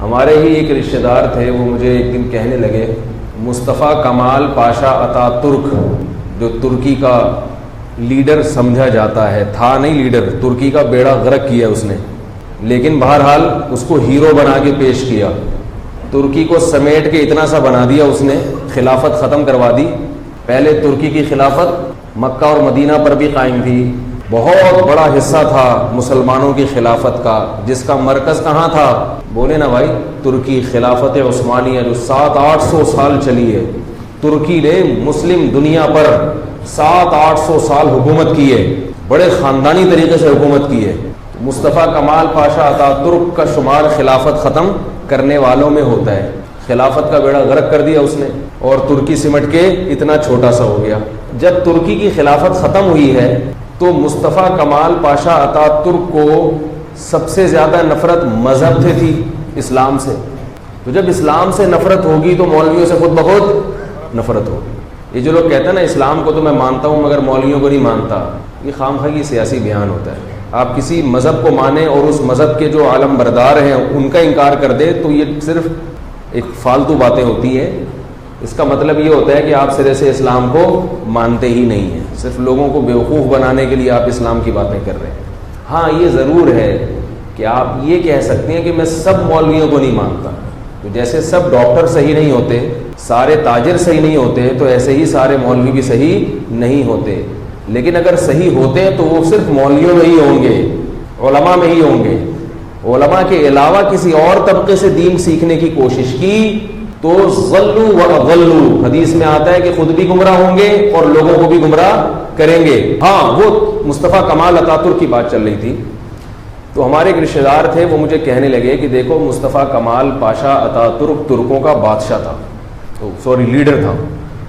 ہمارے ہی ایک رشتہ دار تھے، وہ مجھے ایک دن کہنے لگے مصطفیٰ کمال پاشا اتا ترک جو ترکی کا لیڈر سمجھا جاتا ہے، تھا نہیں لیڈر، ترکی کا بیڑا غرق کیا اس نے، لیکن بہرحال اس کو ہیرو بنا کے پیش کیا، ترکی کو سمیٹ کے اتنا سا بنا دیا اس نے، خلافت ختم کروا دی۔ پہلے ترکی کی خلافت مکہ اور مدینہ پر بھی قائم تھی، بہت بڑا حصہ تھا مسلمانوں کی خلافت کا، جس کا مرکز کہاں تھا؟ بولے نا بھائی، ترکی خلافت عثمانیہ جو 700-800 سال چلی ہے، ترکی نے مسلم دنیا پر 700-800 سال حکومت کی ہے، بڑے خاندانی طریقے سے حکومت کی ہے۔ مصطفیٰ کمال پاشا اتا ترک کا شمار خلافت ختم کرنے والوں میں ہوتا ہے۔ خلافت کا بیڑا غرق کر دیا اس نے، اور ترکی سمٹ کے اتنا چھوٹا سا ہو گیا۔ جب ترکی کی خلافت ختم ہوئی ہے تو مصطفیٰ کمال پاشا اتا ترک کو سب سے زیادہ نفرت مذہب سے تھی، اسلام سے۔ تو جب اسلام سے نفرت ہوگی تو مولویوں سے خود بخود نفرت ہوگی۔ یہ جو لوگ کہتے ہیں نا اسلام کو تو میں مانتا ہوں مگر مولویوں کو نہیں مانتا، یہ خواہ کی سیاسی بیان ہوتا ہے۔ آپ کسی مذہب کو مانیں اور اس مذہب کے جو عالم بردار ہیں ان کا انکار کر دے تو یہ صرف ایک فالتو باتیں ہوتی ہیں۔ اس کا مطلب یہ ہوتا ہے کہ آپ سرے سے اسلام کو مانتے ہی نہیں ہیں، صرف لوگوں کو بیوقوف بنانے کے لیے آپ اسلام کی باتیں کر رہے ہیں۔ ہاں یہ ضرور ہے کہ آپ یہ کہہ سکتے ہیں کہ میں سب مولویوں کو نہیں مانتا، تو جیسے سب ڈاکٹر صحیح نہیں ہوتے، سارے تاجر صحیح نہیں ہوتے، تو ایسے ہی سارے مولوی بھی صحیح نہیں ہوتے، لیکن اگر صحیح ہوتے ہیں تو وہ صرف مولویوں میں ہی ہوں گے، علماء میں ہی ہوں گے۔ علماء کے علاوہ کسی اور طبقے سے دین سیکھنے کی کوشش کی تو ضلوا واضلوا، حدیث میں آتا ہے کہ خود بھی گمراہ ہوں گے اور لوگوں کو بھی گمراہ کریں گے۔ ہاں وہ مصطفیٰ کمال اتا ترک کی بات چل رہی تھی، تو ہمارے ایک رشتہ دار تھے، وہ مجھے کہنے لگے کہ دیکھو مصطفیٰ کمال پاشا اتا ترک ترکوں کا بادشاہ تھا، لیڈر تھا،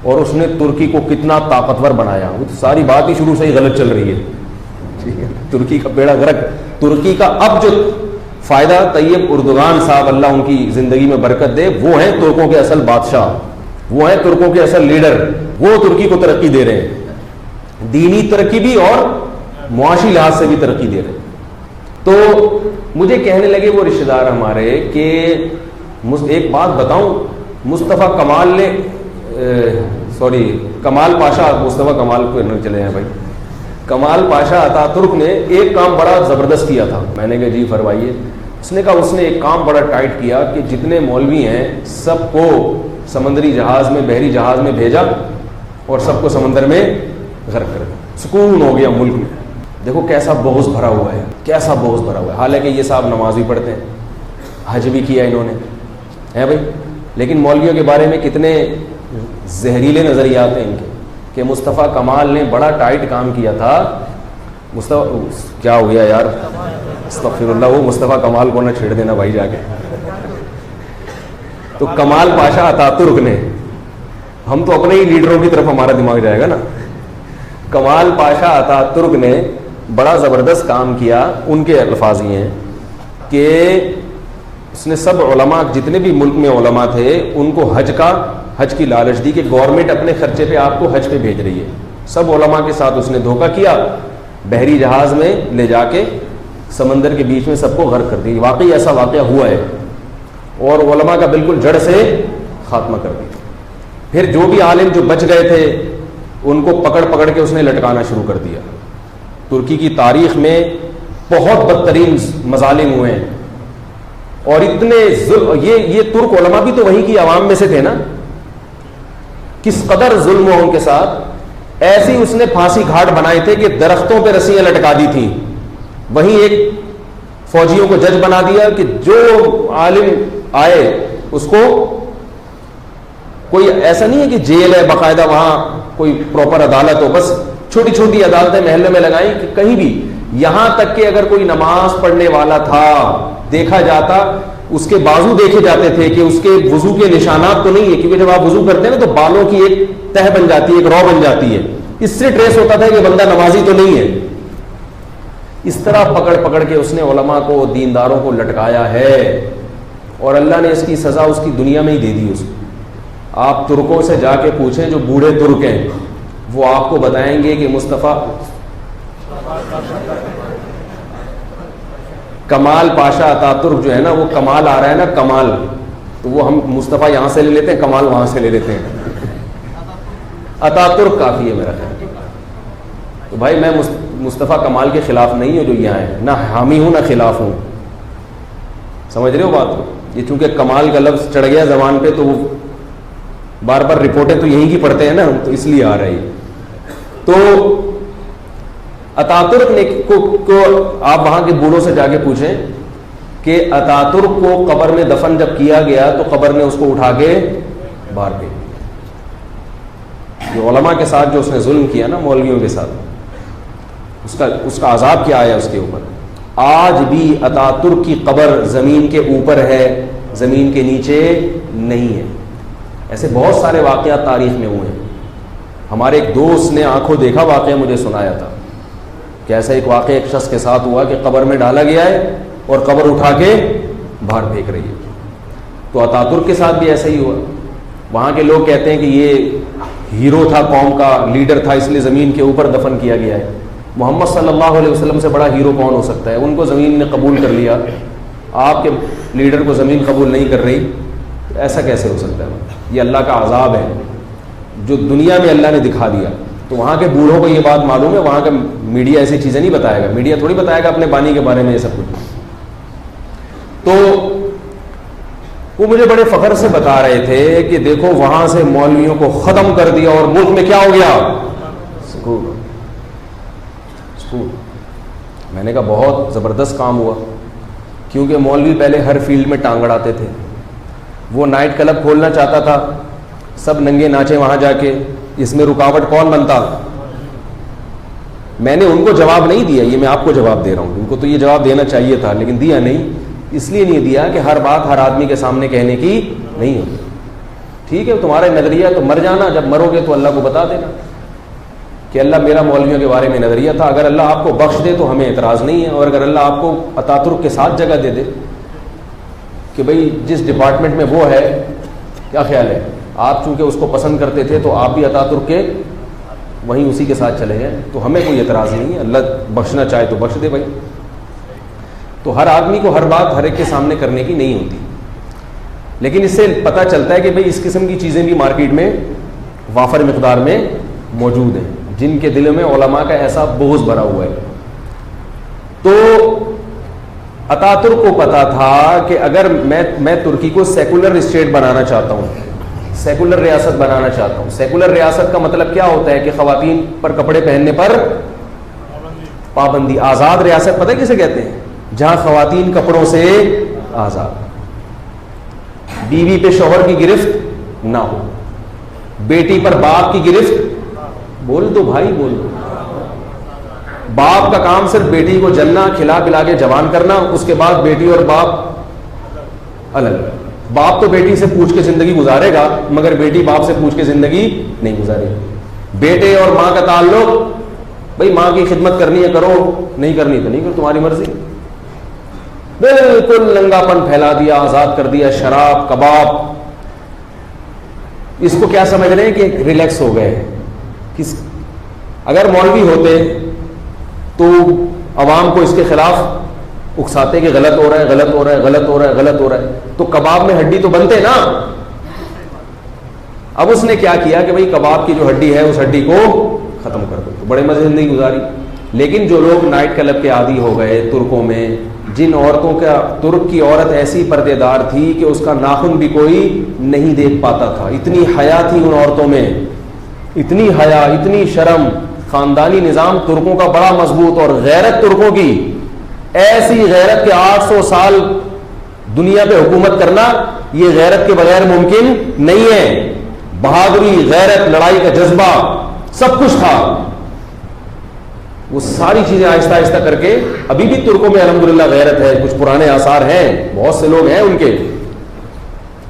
اور اس نے ترکی کو کتنا طاقتور بنایا۔ وہ ساری بات ہی شروع سے ہی غلط چل رہی ہے، ٹھیک ہے، ترکی کا بیڑا غرق۔ ترکی کا اب جو فائدہ طیب اردگان صاحب اللہ ان کی زندگی میں برکت دے، وہ ہیں ترکوں کے اصل بادشاہ، وہ ہیں ترکوں کے اصل لیڈر، وہ ترکی کو ترقی دے رہے ہیں، دینی ترقی بھی اور معاشی لحاظ سے بھی ترقی دے رہے ہیں۔ تو مجھے کہنے لگے وہ رشتہ دار ہمارے کہ ایک بات بتاؤں، مصطفیٰ کمال نے کمال پاشا، مصطفیٰ کمال کو چلے ہیں بھائی، کمال پاشا اتا ترک نے ایک کام بڑا زبردست کیا تھا۔ میں نے کہا جی فرمائیے۔ اس نے کہا اس نے ایک کام بڑا ٹائٹ کیا کہ جتنے مولوی ہیں سب کو سمندری جہاز میں، بحری جہاز میں بھیجا اور سب کو سمندر میں غرق کر دیا، سکون ہو گیا ملک میں۔ دیکھو کیسا بغض بھرا ہوا ہے، کیسا بغض بھرا ہوا ہے، حالانکہ یہ صاحب نماز بھی پڑھتے ہیں، حج بھی کیا انہوں نے، ہے بھائی، لیکن مولویوں کے بارے میں کتنے زہریلے نظریات ہیں ان کے، کہ مصطفیٰ کمال نے بڑا ٹائٹ کام کیا تھا۔ کیا ہو گیا یار، استغفر اللہ، وہ مصطفیٰ کمال کو نہ چھیڑ دینا بھائی جا کے۔ تو کمال پاشا اتا ترک نے، ہم تو اپنے ہی لیڈروں کی طرف ہمارا دماغ جائے گا نا، کمال پاشا اتا ترک نے بڑا زبردست کام کیا۔ ان کے الفاظ یہ ہیں کہ اس نے سب علماء، جتنے بھی ملک میں علماء تھے، ان کو حج کی لالچ دی کہ گورنمنٹ اپنے خرچے پہ آپ کو حج پہ بھیج رہی ہے۔ سب علماء کے ساتھ اس نے دھوکہ کیا، بحری جہاز میں لے جا کے سمندر کے بیچ میں سب کو غرق کر دی۔ واقعی ایسا واقعہ ہوا ہے، اور علماء کا بالکل جڑ سے خاتمہ کر دیا۔ پھر جو بھی عالم جو بچ گئے تھے ان کو پکڑ پکڑ کے اس نے لٹکانا شروع کر دیا۔ ترکی کی تاریخ میں بہت بدترین مظالم ہوئے ہیں، اور اتنے یہ ترک علماء بھی تو وہیں کی عوام میں سے تھے نا، کس قدر ظلم ہو ان کے ساتھ۔ ایسی اس نے پھانسی گھاٹ بنائے تھے کہ درختوں پہ رسیاں لٹکا دی تھیں، وہیں ایک فوجیوں کو جج بنا دیا کہ جو عالم آئے اس کو، کوئی ایسا نہیں ہے کہ جیل ہے باقاعدہ وہاں کوئی پراپر عدالت ہو، بس چھوٹی چھوٹی عدالتیں محلے میں لگائیں کہ کہیں بھی، یہاں تک کہ اگر کوئی نماز پڑھنے والا تھا دیکھا جاتا، اس کے بازو دیکھے جاتے تھے کہ اس کے وضو کے نشانات تو نہیں ہے، کیونکہ جب آپ وضو کرتے ہیں نا تو بالوں کی ایک تہ بن جاتی ہے، ایک رو بن جاتی ہے، اس سے ٹریس ہوتا تھا کہ بندہ نمازی تو نہیں ہے۔ اس طرح پکڑ پکڑ کے اس نے علماء کو، دینداروں کو لٹکایا ہے، اور اللہ نے اس کی سزا اس کی دنیا میں ہی دے دی اس کو۔ آپ ترکوں سے جا کے پوچھیں جو بوڑھے ترک ہیں، وہ آپ کو بتائیں گے کہ مصطفیٰ کمال پاشا اتا ترک جو ہے نا، وہ کمال آ رہا ہے نا، کمال، تو وہ ہم مصطفیٰ یہاں سے لے لیتے ہیں، کمال وہاں سے لے لیتے ہیں. اتا ترک کافی ہے میرا خیال. تو بھائی میں مصطفیٰ کمال کے خلاف نہیں ہوں جو یہاں ہے، نہ حامی ہوں نہ خلاف ہوں. سمجھ رہے ہو بات کو؟ یہ چونکہ کمال کا لفظ چڑھ گیا زبان پہ تو وہ بار بار رپورٹیں تو یہیں کی پڑھتے ہیں نا، تو اس لیے آ رہی. تو اتاترک نے کو آپ وہاں کے بوڑھوں سے جا کے پوچھیں کہ اتاترک کو قبر میں دفن جب کیا گیا تو قبر نے اس کو اٹھا کے باہر پھینک دیا. جو علماء کے ساتھ جو اس نے ظلم کیا نا، مولویوں کے ساتھ، اس کا عذاب کیا آیا اس کے اوپر. آج بھی اتاترک کی قبر زمین کے اوپر ہے، زمین کے نیچے نہیں ہے. ایسے بہت سارے واقعات تاریخ میں ہوئے ہیں. ہمارے ایک دوست نے آنکھوں دیکھا واقعہ مجھے سنایا تھا کہ ایسا ایک واقعہ ایک شخص کے ساتھ ہوا کہ قبر میں ڈالا گیا ہے اور قبر اٹھا کے باہر پھینک رہی ہے. تو اتاترک کے ساتھ بھی ایسا ہی ہوا. وہاں کے لوگ کہتے ہیں کہ یہ ہیرو تھا، قوم کا لیڈر تھا، اس لیے زمین کے اوپر دفن کیا گیا ہے. محمد صلی اللہ علیہ وسلم سے بڑا ہیرو کون ہو سکتا ہے؟ ان کو زمین نے قبول کر لیا، آپ کے لیڈر کو زمین قبول نہیں کر رہی. ایسا کیسے ہو سکتا ہے؟ یہ اللہ کا عذاب ہے جو دنیا میں اللہ نے دکھا دیا. تو وہاں کے بوڑھوں کو یہ بات معلوم ہے، وہاں کا میڈیا ایسی چیزیں نہیں بتائے گا. میڈیا تھوڑی بتائے گا اپنے بانی کے بارے میں یہ سب کچھ. تو وہ مجھے بڑے فخر سے بتا رہے تھے کہ دیکھو وہاں سے مولویوں کو ختم کر دیا اور ملک میں کیا ہو گیا؟ سکون. میں نے کہا بہت زبردست کام ہوا، کیونکہ مولوی پہلے ہر فیلڈ میں ٹانگ اڑاتے تھے. وہ نائٹ کلب کھولنا چاہتا تھا، سب ننگے ناچے وہاں جا کے، اس میں رکاوٹ کون بنتا؟ میں نے ان کو جواب نہیں دیا، یہ میں آپ کو جواب دے رہا ہوں. ان کو تو یہ جواب دینا چاہیے تھا لیکن دیا نہیں. اس لیے نہیں دیا کہ ہر بات ہر آدمی کے سامنے کہنے کی نہیں ہوتی. ٹھیک ہے تمہارا نظریہ تو مر جانا، جب مرو گے تو اللہ کو بتا دینا کہ اللہ میرا مولویوں کے بارے میں نظریہ تھا. اگر اللہ آپ کو بخش دے تو ہمیں اعتراض نہیں ہے، اور اگر اللہ آپ کو اتاترک کے ساتھ جگہ دے دے کہ بھئی جس ڈپارٹمنٹ میں وہ ہے، کیا خیال ہے، آپ چونکہ اس کو پسند کرتے تھے تو آپ بھی اتاترک کے وہیں اسی کے ساتھ چلے گئے، تو ہمیں کوئی اعتراض نہیں ہے. اللہ بخشنا چاہے تو بخش دے بھائی. تو ہر آدمی کو ہر بات ہر ایک کے سامنے کرنے کی نہیں ہوتی. لیکن اس سے پتہ چلتا ہے کہ بھئی اس قسم کی چیزیں بھی مارکیٹ میں وافر مقدار میں موجود ہیں، جن کے دلوں میں علماء کا ایسا بغض بھرا ہوا ہے. تو اتاترک کو پتا تھا کہ اگر میں ترکی کو سیکولر اسٹیٹ بنانا چاہتا ہوں، سیکولر ریاست بنانا چاہتا ہوں. سیکولر ریاست کا مطلب کیا ہوتا ہے کہ خواتین پر کپڑے پہننے پر پابندی. آزاد ریاست پتہ ہے کسے کہتے ہیں؟ جہاں خواتین کپڑوں سے آزاد، بیوی پہ شوہر کی گرفت نہ ہو، بیٹی پر باپ کی گرفت، بول دو بھائی بول دو. باپ کا کام صرف بیٹی کو جلنا، کھلا پلا کے جوان کرنا، اس کے بعد بیٹی اور باپ الگ. باپ تو بیٹی سے پوچھ کے زندگی گزارے گا مگر بیٹی باپ سے پوچھ کے زندگی نہیں گزارے گی. بیٹے اور ماں کا تعلق، بھئی ماں کی خدمت کرنی ہے کرو، نہیں کرنی تو نہیں کرو، تمہاری مرضی. بالکل ننگاپن پھیلا دیا، آزاد کر دیا. شراب، کباب، اس کو کیا سمجھ رہے ہیں کہ ریلیکس ہو گئے. اگر مولوی ہوتے تو عوام کو اس کے خلاف اکساتے کہ غلط ہو رہا ہے، غلط ہو رہا ہے، غلط ہو رہا ہے، غلط ہو رہا ہے. تو کباب میں ہڈی تو بنتے نا. اب اس نے کیا کیا کہ بھئی کباب کی جو ہڈی ہے اس ہڈی کو ختم کر دو. تو بڑے مزے زندگی گزاری. لیکن جو لوگ نائٹ کلب کے عادی ہو گئے ترکوں میں، جن عورتوں کا، ترک کی عورت ایسی پردے دار تھی کہ اس کا ناخن بھی کوئی نہیں دیکھ پاتا تھا. اتنی حیا تھی ان عورتوں میں، اتنی حیا، اتنی شرم. خاندانی نظام ترکوں کا بڑا مضبوط، اور غیرت ترکوں کی ایسی غیرت کہ 800 سال دنیا پہ حکومت کرنا یہ غیرت کے بغیر ممکن نہیں ہے. بہادری، غیرت، لڑائی کا جذبہ سب کچھ تھا. وہ ساری چیزیں آہستہ آہستہ کر کے ابھی بھی ترکوں میں الحمدللہ غیرت ہے. کچھ پرانے آثار ہیں، بہت سے لوگ ہیں ان کے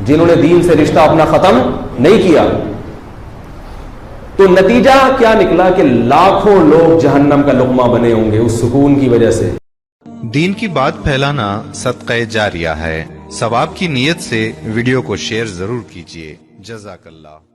جنہوں نے دین سے رشتہ اپنا ختم نہیں کیا. تو نتیجہ کیا نکلا کہ لاکھوں لوگ جہنم کا لقمہ بنے ہوں گے اس سکون کی وجہ سے. دین کی بات پھیلانا صدقہ جاریہ ہے. ثواب کی نیت سے ویڈیو کو شیئر ضرور کیجیے. جزاک اللہ.